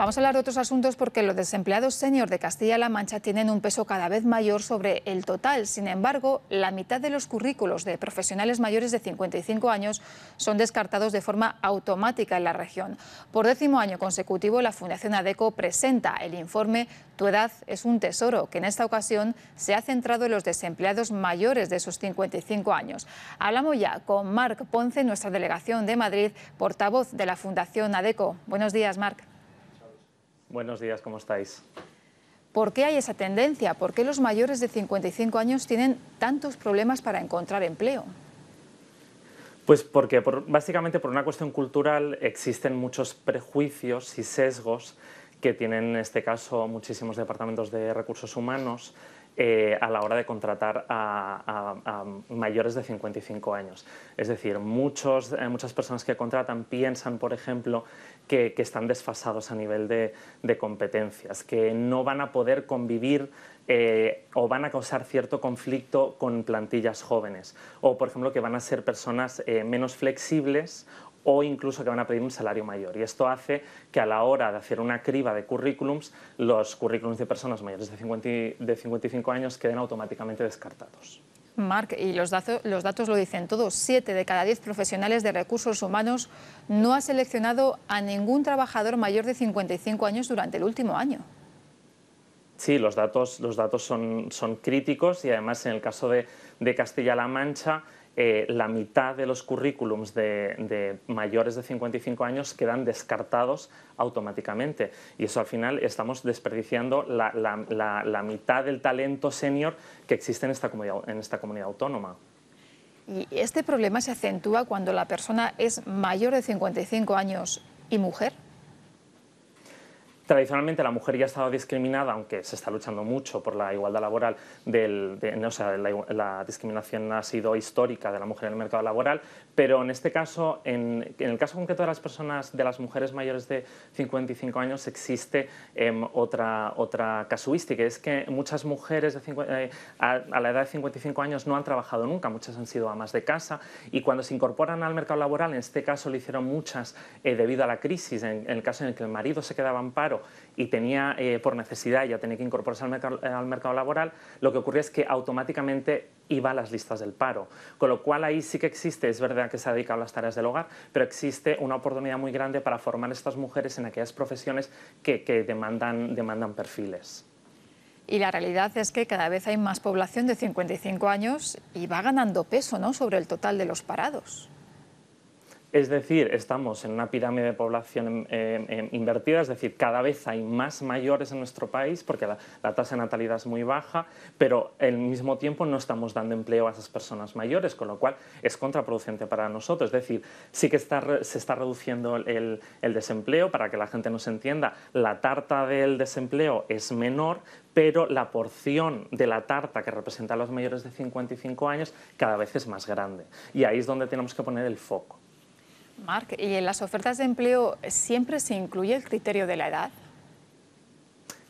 Vamos a hablar de otros asuntos porque los desempleados senior de Castilla-La Mancha tienen un peso cada vez mayor sobre el total. Sin embargo, la mitad de los currículos de profesionales mayores de 55 años son descartados de forma automática en la región. Por 10º año consecutivo, la Fundación ADECO presenta el informe Tu edad es un tesoro, que en esta ocasión se ha centrado en los desempleados mayores de esos 55 años. Hablamos ya con Marc Ponce, nuestra delegación de Madrid, portavoz de la Fundación ADECO. Buenos días, Marc. Buenos días, ¿cómo estáis? ¿Por qué hay esa tendencia? ¿Por qué los mayores de 55 años tienen tantos problemas para encontrar empleo? Pues porque básicamente por una cuestión cultural existen muchos prejuicios y sesgos que tienen en este caso muchísimos departamentos de recursos humanos a la hora de contratar a mayores de 55 años. Es decir, muchas personas que contratan piensan, por ejemplo, que están desfasados a nivel de competencias, que no van a poder convivir o van a causar cierto conflicto con plantillas jóvenes, o por ejemplo que van a ser personas menos flexibles o incluso que van a pedir un salario mayor. Y esto hace que a la hora de hacer una criba de currículums, los currículums de personas mayores de 55 años queden automáticamente descartados. Marc, y los datos lo dicen todos, 7 de cada 10 profesionales de recursos humanos no ha seleccionado a ningún trabajador mayor de 55 años durante el último año. Sí, los datos son críticos y además en el caso de Castilla-La Mancha la mitad de los currículums de mayores de 55 años quedan descartados automáticamente y eso al final estamos desperdiciando la mitad del talento senior que existe en esta comunidad autónoma. Y este problema se acentúa cuando la persona es mayor de 55 años y mujer. Tradicionalmente la mujer ya estaba discriminada, aunque se está luchando mucho por la igualdad laboral, la discriminación ha sido histórica de la mujer en el mercado laboral, pero en este caso, en el caso concreto de las mujeres mayores de 55 años existe otra casuística, es que muchas mujeres a la edad de 55 años no han trabajado nunca, muchas han sido amas de casa y cuando se incorporan al mercado laboral, en este caso lo hicieron muchas debido a la crisis, en el caso en el que el marido se quedaba en paro y tenía por necesidad ya tenía que incorporarse al mercado laboral, lo que ocurría es que automáticamente iba a las listas del paro. Con lo cual ahí sí que existe, es verdad que se ha dedicado a las tareas del hogar, pero existe una oportunidad muy grande para formar a estas mujeres en aquellas profesiones que demandan perfiles. Y la realidad es que cada vez hay más población de 55 años y va ganando peso, ¿no?, sobre el total de los parados. Es decir, estamos en una pirámide de población invertida, es decir, cada vez hay más mayores en nuestro país porque la tasa de natalidad es muy baja, pero al mismo tiempo no estamos dando empleo a esas personas mayores, con lo cual es contraproducente para nosotros. Es decir, sí que se está reduciendo el desempleo, para que la gente nos entienda, la tarta del desempleo es menor, pero la porción de la tarta que representa a los mayores de 55 años cada vez es más grande. Y ahí es donde tenemos que poner el foco. Marc, ¿y en las ofertas de empleo siempre se incluye el criterio de la edad?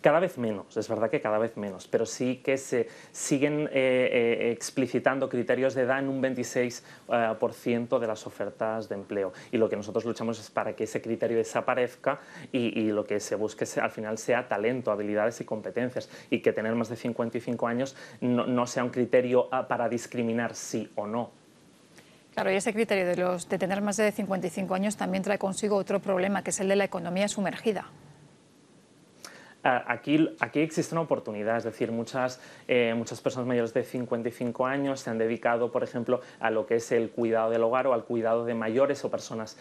Cada vez menos, es verdad que cada vez menos, pero sí que se siguen explicitando criterios de edad en un 26% de las ofertas de empleo. Y lo que nosotros luchamos es para que ese criterio desaparezca y lo que se busque al final sea talento, habilidades y competencias, y que tener más de 55 años no sea un criterio para discriminar sí o no. Claro, y ese criterio de tener más de 55 años también trae consigo otro problema, que es el de la economía sumergida. Aquí existe una oportunidad, es decir, muchas personas mayores de 55 años se han dedicado, por ejemplo, a lo que es el cuidado del hogar o al cuidado de mayores o personas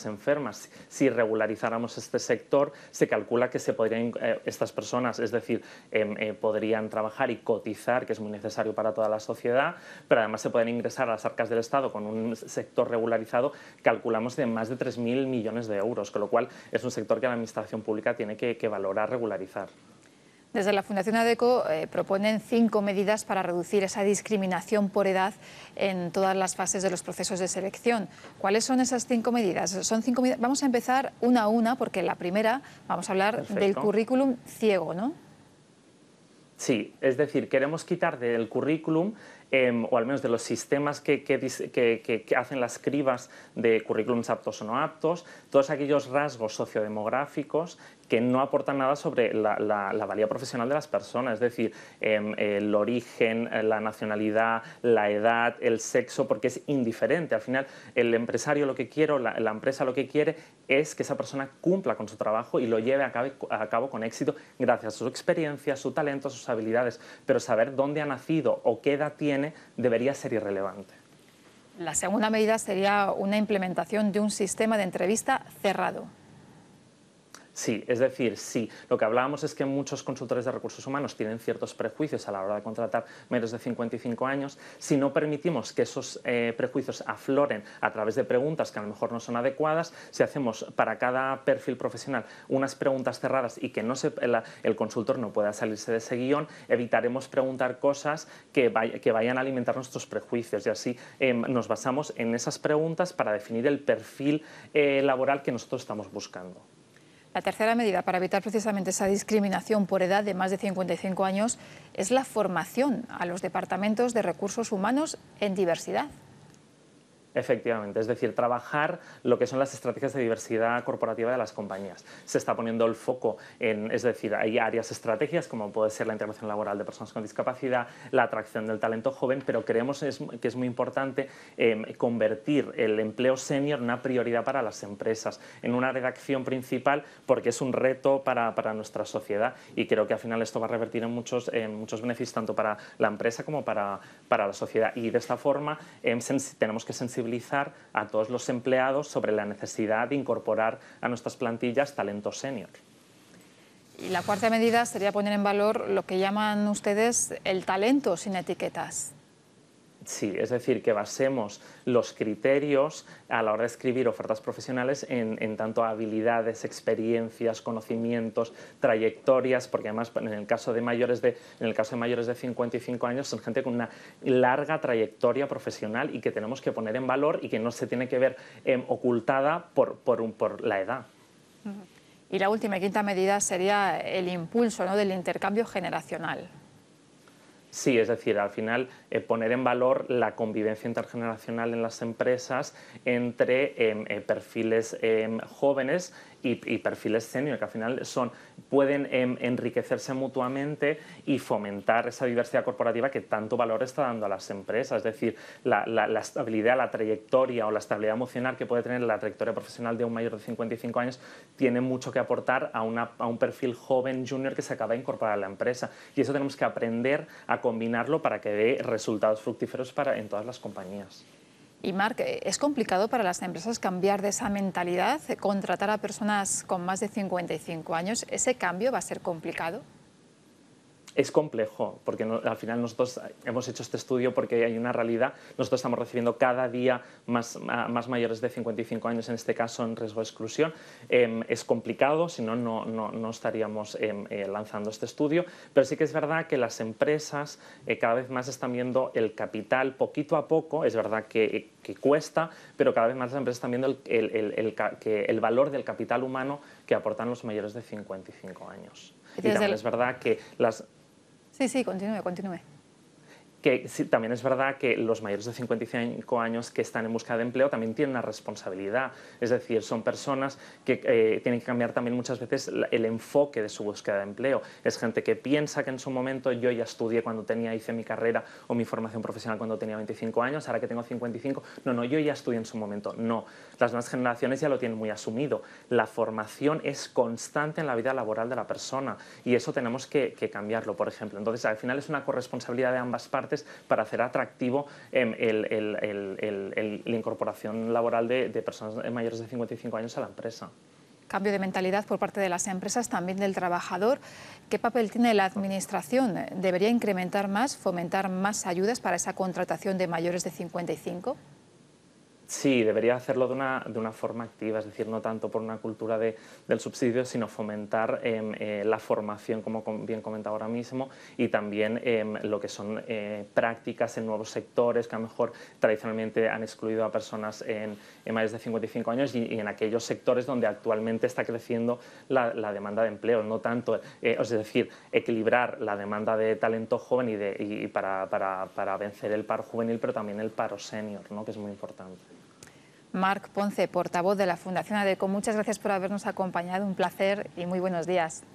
enfermas. Si regularizáramos este sector, se calcula que estas personas, es decir, podrían trabajar y cotizar, que es muy necesario para toda la sociedad, pero además se pueden ingresar a las arcas del Estado con un sector regularizado, calculamos de más de 3.000 millones de euros, con lo cual es un sector que la Administración Pública tiene que valorar, regularizar. Desde la Fundación ADECO proponen 5 medidas para reducir esa discriminación por edad en todas las fases de los procesos de selección. ¿Cuáles son esas 5 medidas? Son 5 medidas. Vamos a empezar una a una, porque en la primera vamos a hablar del currículum ciego, ¿no? Sí, es decir, queremos quitar del currículum o al menos de los sistemas que hacen las cribas de currículums aptos o no aptos, todos aquellos rasgos sociodemográficos que no aportan nada sobre la valía profesional de las personas, es decir, el origen, la nacionalidad, la edad, el sexo, porque es indiferente. Al final, el empresario lo que quiere, la empresa lo que quiere es que esa persona cumpla con su trabajo y lo lleve a cabo con éxito gracias a su experiencia, su talento, sus habilidades, pero saber dónde ha nacido o qué edad tiene debería ser irrelevante. La segunda medida sería una implementación de un sistema de entrevista cerrado. Sí, es decir, sí. Lo que hablábamos es que muchos consultores de recursos humanos tienen ciertos prejuicios a la hora de contratar mayores de 55 años. Si no permitimos que esos prejuicios afloren a través de preguntas que a lo mejor no son adecuadas, si hacemos para cada perfil profesional unas preguntas cerradas y que el consultor no pueda salirse de ese guión, evitaremos preguntar cosas que vayan a alimentar nuestros prejuicios y así nos basamos en esas preguntas para definir el perfil laboral que nosotros estamos buscando. La tercera medida para evitar precisamente esa discriminación por edad de más de 55 años es la formación a los departamentos de recursos humanos en diversidad. Efectivamente, es decir, trabajar lo que son las estrategias de diversidad corporativa de las compañías. Se está poniendo el foco es decir, hay áreas estratégicas como puede ser la integración laboral de personas con discapacidad, la atracción del talento joven, pero creemos que es muy importante convertir el empleo senior en una prioridad para las empresas, en una redacción principal, porque es un reto para nuestra sociedad y creo que al final esto va a revertir en muchos beneficios tanto para la empresa como para la sociedad. Y de esta forma tenemos que sensibilizar a todos los empleados sobre la necesidad de incorporar a nuestras plantillas talento senior. Y la cuarta medida sería poner en valor lo que llaman ustedes el talento sin etiquetas. Sí, es decir, que basemos los criterios a la hora de escribir ofertas profesionales en tanto habilidades, experiencias, conocimientos, trayectorias, porque además en el caso de mayores de 55 años son gente con una larga trayectoria profesional y que tenemos que poner en valor y que no se tiene que ver ocultada por la edad. Y la última y quinta medida sería el impulso, ¿no?, del intercambio generacional. Sí, es decir, al final poner en valor la convivencia intergeneracional en las empresas entre perfiles jóvenes y perfiles senior, que al final pueden enriquecerse mutuamente y fomentar esa diversidad corporativa que tanto valor está dando a las empresas. Es decir, la estabilidad, la trayectoria o la estabilidad emocional que puede tener la trayectoria profesional de un mayor de 55 años tiene mucho que aportar a un perfil joven junior que se acaba de incorporar a la empresa. Y eso tenemos que aprender a combinarlo para que dé resultados fructíferos en todas las compañías. Y Marc, ¿es complicado para las empresas cambiar de esa mentalidad, contratar a personas con más de 55 años? ¿Ese cambio va a ser complicado? Es complejo, porque al final nosotros hemos hecho este estudio porque hay una realidad. Nosotros estamos recibiendo cada día más mayores de 55 años, en este caso en riesgo de exclusión. Es complicado, si no, no estaríamos lanzando este estudio, pero sí que es verdad que las empresas cada vez más están viendo el capital poquito a poco. Es verdad que cuesta, pero cada vez más las empresas están viendo el valor del capital humano que aportan los mayores de 55 años. Y también es verdad que Sí, continúe. Que sí, también es verdad que los mayores de 55 años que están en busca de empleo también tienen una responsabilidad. Es decir, son personas que tienen que cambiar también muchas veces el enfoque de su búsqueda de empleo. Es gente que piensa que en su momento yo ya estudié cuando hice mi carrera o mi formación profesional cuando tenía 25 años, ahora que tengo 55, no, yo ya estudié en su momento. No, las nuevas generaciones ya lo tienen muy asumido. La formación es constante en la vida laboral de la persona y eso tenemos que cambiarlo, por ejemplo. Entonces, al final es una corresponsabilidad de ambas partes para hacer atractivo la incorporación laboral de personas mayores de 55 años a la empresa. Cambio de mentalidad por parte de las empresas, también del trabajador. ¿Qué papel tiene la Administración? ¿Debería incrementar más, fomentar más ayudas para esa contratación de mayores de 55? Sí, debería hacerlo de una forma activa, es decir, no tanto por una cultura del subsidio, sino fomentar la formación, como bien comentaba ahora mismo, y también lo que son prácticas en nuevos sectores que a lo mejor tradicionalmente han excluido a personas en mayores de 55 años y en aquellos sectores donde actualmente está creciendo la demanda de empleo, no tanto, es decir, equilibrar la demanda de talento joven y para vencer el paro juvenil, pero también el paro senior, ¿no?, que es muy importante. Marc Ponce, portavoz de la Fundación ADECO, muchas gracias por habernos acompañado, un placer y muy buenos días.